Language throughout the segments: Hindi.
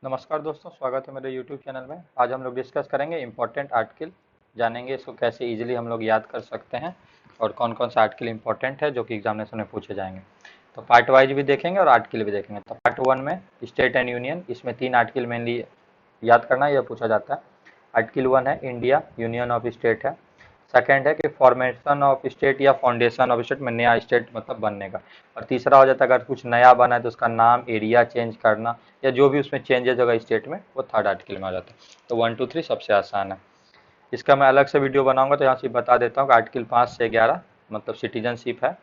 नमस्कार दोस्तों, स्वागत है मेरे YouTube चैनल में। आज हम लोग डिस्कस करेंगे इम्पोर्टेंट आर्टिकल, जानेंगे इसको कैसे इजीली हम लोग याद कर सकते हैं और कौन कौन सा आर्टिकल इम्पोर्टेंट है जो कि एग्जामिनेशन में पूछे जाएंगे। तो पार्ट वाइज भी देखेंगे और आर्टिकल भी देखेंगे। तो पार्ट वन में स्टेट एंड यूनियन, इसमें 3 आर्टिकल मेनली याद करना, यह पूछा जाता है। आर्टिकल 1 है इंडिया, यूनियन ऑफ स्टेट है। सेकंड है कि फॉर्मेशन ऑफ स्टेट या फाउंडेशन ऑफ स्टेट में नया स्टेट मतलब बनने का। और तीसरा हो जाता है अगर कुछ नया बना है तो उसका नाम, एरिया चेंज करना या जो भी उसमें चेंजेस होगा स्टेट में, वो थर्ड आर्टिकल में आ जाता है। तो 1 2 3 सबसे आसान है। इसका मैं अलग से वीडियो बनाऊंगा, तो यहाँ से बता देता हूँ कि आर्टिकल 5 से 11 मतलब सिटीजनशिप है।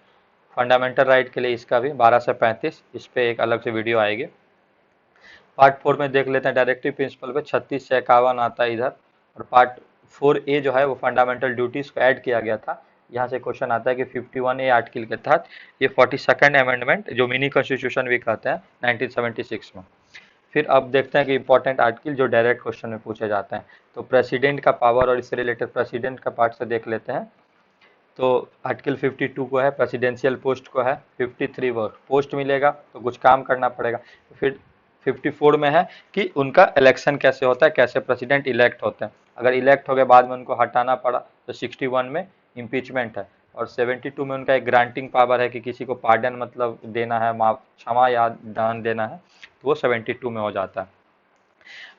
फंडामेंटल राइट के लिए इसका भी 12 से 35, इस पर एक अलग से वीडियो आएगी। पार्ट 4 में देख लेते हैं डायरेक्टिव प्रिंसिपल पे 36 से 51 आता है इधर। और पार्ट 4A जो है वो फंडामेंटल ड्यूटीज को ऐड किया गया था। यहाँ से क्वेश्चन आता है कि 51A आर्टिकल के तहत ये 42nd अमेंडमेंट जो मिनी कॉन्स्टिट्यूशन भी कहते हैं 1976 में। फिर अब देखते हैं कि इंपॉर्टेंट आर्टिकल जो डायरेक्ट क्वेश्चन में पूछे जाते हैं। तो प्रेसिडेंट का पावर और इससे रिलेटेड प्रेसिडेंट का पार्ट से देख लेते हैं। तो आर्टिकल 52 को है प्रेसिडेंशियल पोस्ट को है 53 वोट पोस्ट मिलेगा तो कुछ काम करना पड़ेगा। फिर 54 में है कि उनका इलेक्शन कैसे होता है, कैसे प्रेसिडेंट इलेक्ट होते हैं। अगर इलेक्ट हो गए बाद में उनको हटाना पड़ा तो 61 में इम्पीचमेंट है। और 72 में उनका एक ग्रांटिंग पावर है कि किसी को पार्डन मतलब देना है, माफ क्षमा या दान देना है, तो वो 72 में हो जाता है।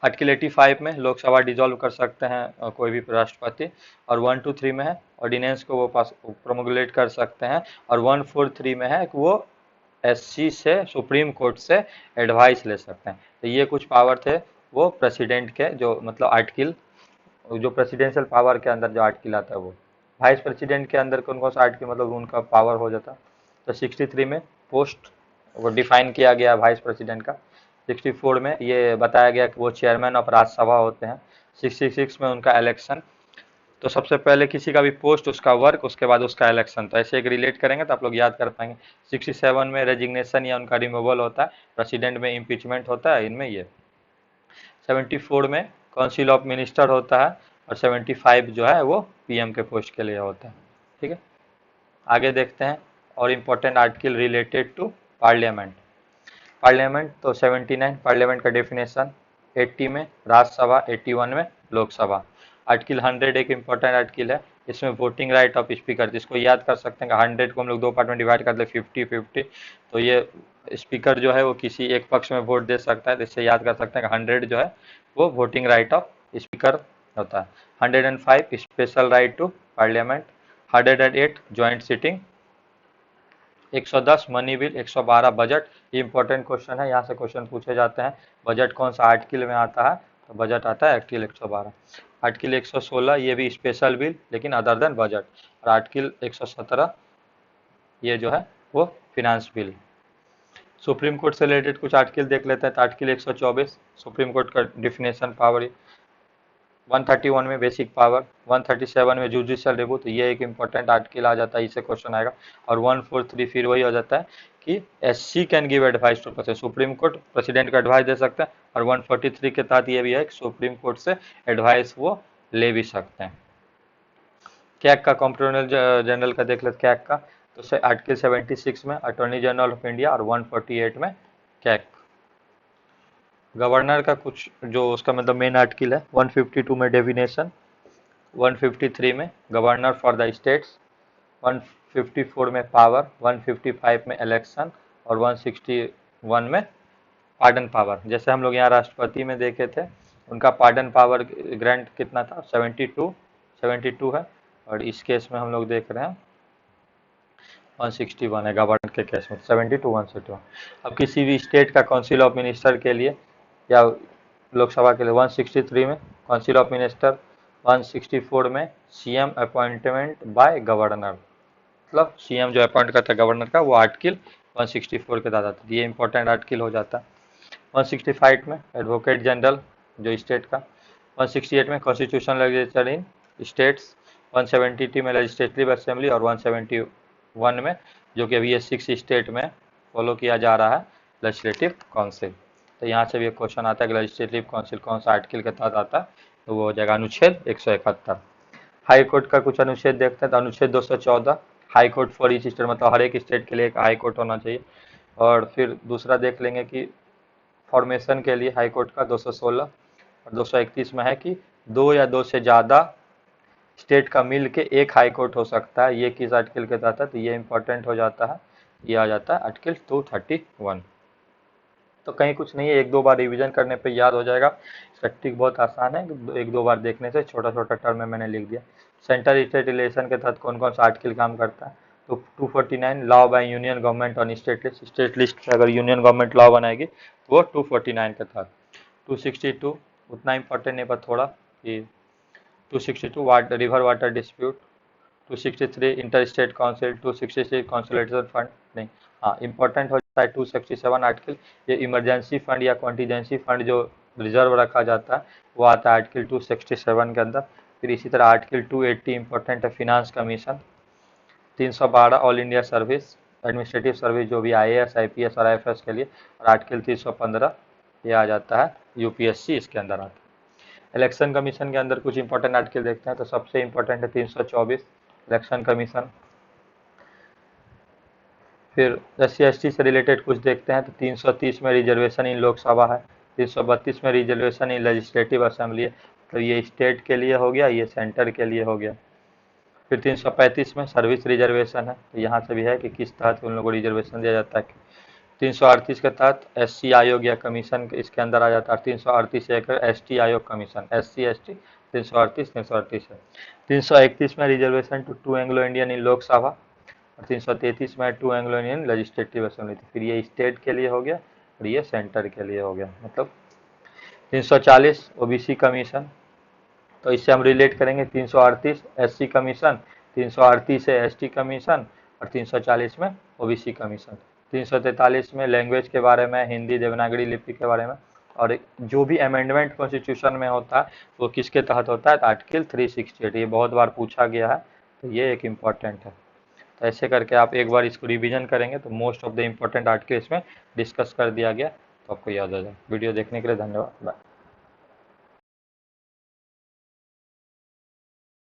आर्टिकल 85 में लोकसभा डिजोल्व कर सकते हैं कोई भी राष्ट्रपति। और 1 2 3 में है ऑर्डिनेंस को वो पास प्रोमोगुलेट कर सकते हैं। और 1 4 3 में है कि वो एससी से सुप्रीम कोर्ट से एडवाइस ले सकते हैं। तो ये कुछ पावर थे वो प्रेसिडेंट के, जो मतलब आर्टिकल जो प्रेसिडेंशियल पावर के अंदर जो आर्टिकल आता है वो। वाइस प्रेसिडेंट के अंदर कौन कौन सा आर्टिकल मतलब उनका पावर हो जाता। तो 63 में पोस्ट वो डिफाइन किया गया वाइस प्रेसिडेंट का। 64 में ये बताया गया कि वो चेयरमैन ऑफ राज्यसभा होते हैं। 66 में उनका इलेक्शन। तो सबसे पहले किसी का भी पोस्ट, उसका वर्क, उसके बाद उसका इलेक्शन, तो ऐसे एक रिलेट करेंगे तो आप लोग याद कर पाएंगे। 67 में रेजिग्नेशन या उनका रिमूवल होता है। प्रेसिडेंट में इम्पीचमेंट होता है इनमें ये। 74 में काउंसिल ऑफ मिनिस्टर होता है। और 75 जो है वो पीएम के पोस्ट के लिए होता है। ठीक है, आगे देखते हैं और important article related to parliament. Parliament तो 79 पार्लियामेंट का डेफिनेशन। 80 में राज्यसभा, 81 में लोकसभा। आर्टिकल 100 एक इम्पोर्टेंट आर्टिकल है। इसमें वोटिंग राइट ऑफ स्पीकर, जिसको याद कर सकते हैं कि 100 को हम लोग दो पार्ट में डिवाइड कर दे 50-50। तो ये स्पीकर जो है वो किसी एक पक्ष में वोट दे सकता है, जिससे याद कर सकते हैं कि 100 जो है वो वोटिंग राइट ऑफ स्पीकर होता है। 105 special right to parliament. 108 joint sitting. 110 money bill. 112 budget. ये इंपॉर्टेंट क्वेश्चन है, यहाँ से क्वेश्चन पूछे जाते हैं। बजट कौन सा आर्टिकल में आता है, तो बजट आता है आर्टिकल 112। आर्टिकल 116 ये भी स्पेशल बिल लेकिन अदर देन बजट। और आर्टिकल 117 ये जो है वो फिनांस बिल। सुप्रीम कोर्ट से रिलेटेड कुछ आर्टिकल देख लेते हैं। तो आर्टिकल 124 सुप्रीम कोर्ट का डिफिनेशन पावर। 131 में बेसिक पावर। 137 में जुडिशियल रिव्यू, तो ये एक इंपॉर्टेंट आर्टिकल आ जाता है, इससे क्वेश्चन आएगा। और 143 फिर वही हो जाता है कि SC can give advice to president, supreme court president को एडवाइस दे सकता है। और 143 के तहत ये भी है कि सुप्रीम कोर्ट से एडवाइस वो ले भी सकते हैं। कैग का कंप्ट्रोलर जनरल का देख लेते कैग का। तो आर्टिकल 76 में अटॉर्नी जनरल ऑफ इंडिया और 148 में कैग। गवर्नर का कुछ जो उसका मतलब मेन आर्टिकल है 152 में डेफिनेशन। 153 में गवर्नर फॉर द स्टेट्स। 154 में पावर। 155 में इलेक्शन। और 161 में पार्डन पावर। जैसे हम लोग यहाँ राष्ट्रपति में देखे थे, उनका पार्डन पावर ग्रांट कितना था, 72 है। और इस केस में हम लोग देख रहे हैं 161 है गवर्नर के केस में, 72 161। अब किसी भी स्टेट का काउंसिल ऑफ मिनिस्टर के लिए या लोकसभा के लिए 163 में काउंसिल ऑफ मिनिस्टर। 164 में सीएम अपॉइंटमेंट बाय गवर्नर, मतलब सीएम जो अपॉइंट करता है गवर्नर का, वो आर्टिकल 164 के तहत आता है। ये इंपॉर्टेंट आर्टिकल हो जाता है। 165 में एडवोकेट जनरल जो स्टेट का। 168 में कॉन्स्टिट्यूशन लेजिस्लेचर इन स्टेट्स। 172 में लेजिस्लेटिव असेंबली। और 171 में जो कि अभी ये 6 स्टेट में फॉलो किया जा रहा है लेजिस्लेटिव काउंसिल। तो यहाँ से भी एक क्वेश्चन आता है कि लेजिस्लेटिव काउंसिल कौन सा आर्टिकल के तहत आता है, तो वो हो जाएगा अनुच्छेद 171। हाई कोर्ट का कुछ अनुच्छेद देखते हैं। तो अनुच्छेद 214 high court for each state, मतलब हर एक स्टेट के लिए एक हाई कोर्ट होना चाहिए। और फिर दूसरा देख लेंगे कि फॉर्मेशन के लिए हाई कोर्ट का 216 और 231 में है कि दो या दो से ज़्यादा स्टेट का मिल के एक हाई कोर्ट हो सकता है। ये किस आर्टिकल के तहत है, तो ये इंपॉर्टेंट हो जाता है, ये आ जाता है आर्टिकल 231। तो कहीं कुछ नहीं है, एक दो बार रिवीजन करने पे याद हो जाएगा। इसका ट्रिक बहुत आसान है, एक दो बार देखने से छोटा छोटा टर्म में मैंने लिख दिया। सेंटर स्टेट रिलेशन के तहत कौन कौन सा आर्टिकल काम करता है, तो 249 law by union government on state list से अगर यूनियन गवर्नमेंट लॉ बनाएगी तो वो 249 के तहत। 262 उतना इंपॉर्टेंट नहीं पर थोड़ा कि 262 river water dispute, 263 inter state council, 266 consolidation fund नहीं, हाँ इंपॉर्टेंट हो जाता है 267 आर्टिकल, ये इमरजेंसी फंड या कॉन्टीजेंसी फंड जो रिजर्व रखा जाता है वो आता है आर्टिकल 267 के अंदर। फिर इसी तरह आर्टिकल 280 इंपॉर्टेंट है finance commission. 312 all India service administrative service जो भी IAS IPS और IFS के लिए, और आर्टिकल 315 ये आ जाता है UPSC इसके अंदर आता है। इलेक्शन कमीशन के अंदर कुछ इंपॉर्टेंट आर्टिकल देखते हैं, तो सबसे इंपॉर्टेंट है 324 इलेक्शन कमीशन। फिर SC ST से रिलेटेड कुछ देखते हैं, तो 330 में रिजर्वेशन इन लोकसभा है, 332 में रिजर्वेशन इन लेजिस्लेटिव असेंबली है, तो ये स्टेट के लिए हो गया, ये सेंटर के लिए हो गया। फिर 335 में सर्विस रिजर्वेशन है, तो यहाँ से भी है कि किस तहत उन लोगों को रिजर्वेशन दिया जाता है। 338 के तहत SC आयोग या कमीशन इसके अंदर आ जाता है। 338 एक ST आयोग कमीशन, SC ST 338 है। 331 में reservation to Anglo Indian in Lok Sabha, और 333 में to Anglo Indian legislative assembly. फिर ये स्टेट के लिए हो गया और ये सेंटर के लिए हो गया। मतलब 340 OBC कमीशन, तो इससे हम रिलेट करेंगे 338 SC कमीशन, 338 है ST कमीशन, और 340 में OBC कमीशन। 343 में लैंग्वेज के बारे में, हिंदी देवनागरी लिपि के बारे में, और जो भी अमेंडमेंट कॉन्स्टिट्यूशन में होता है वो किसके तहत होता है, आर्टिकल 368। ये बहुत बार पूछा गया है, तो ये एक इम्पॉर्टेंट है। तो ऐसे करके आप एक बार इसको रिवीजन करेंगे तो most of the important article इसमें डिस्कस कर दिया गया, तो आपको याद आ जाए। वीडियो देखने के लिए धन्यवाद, बाय।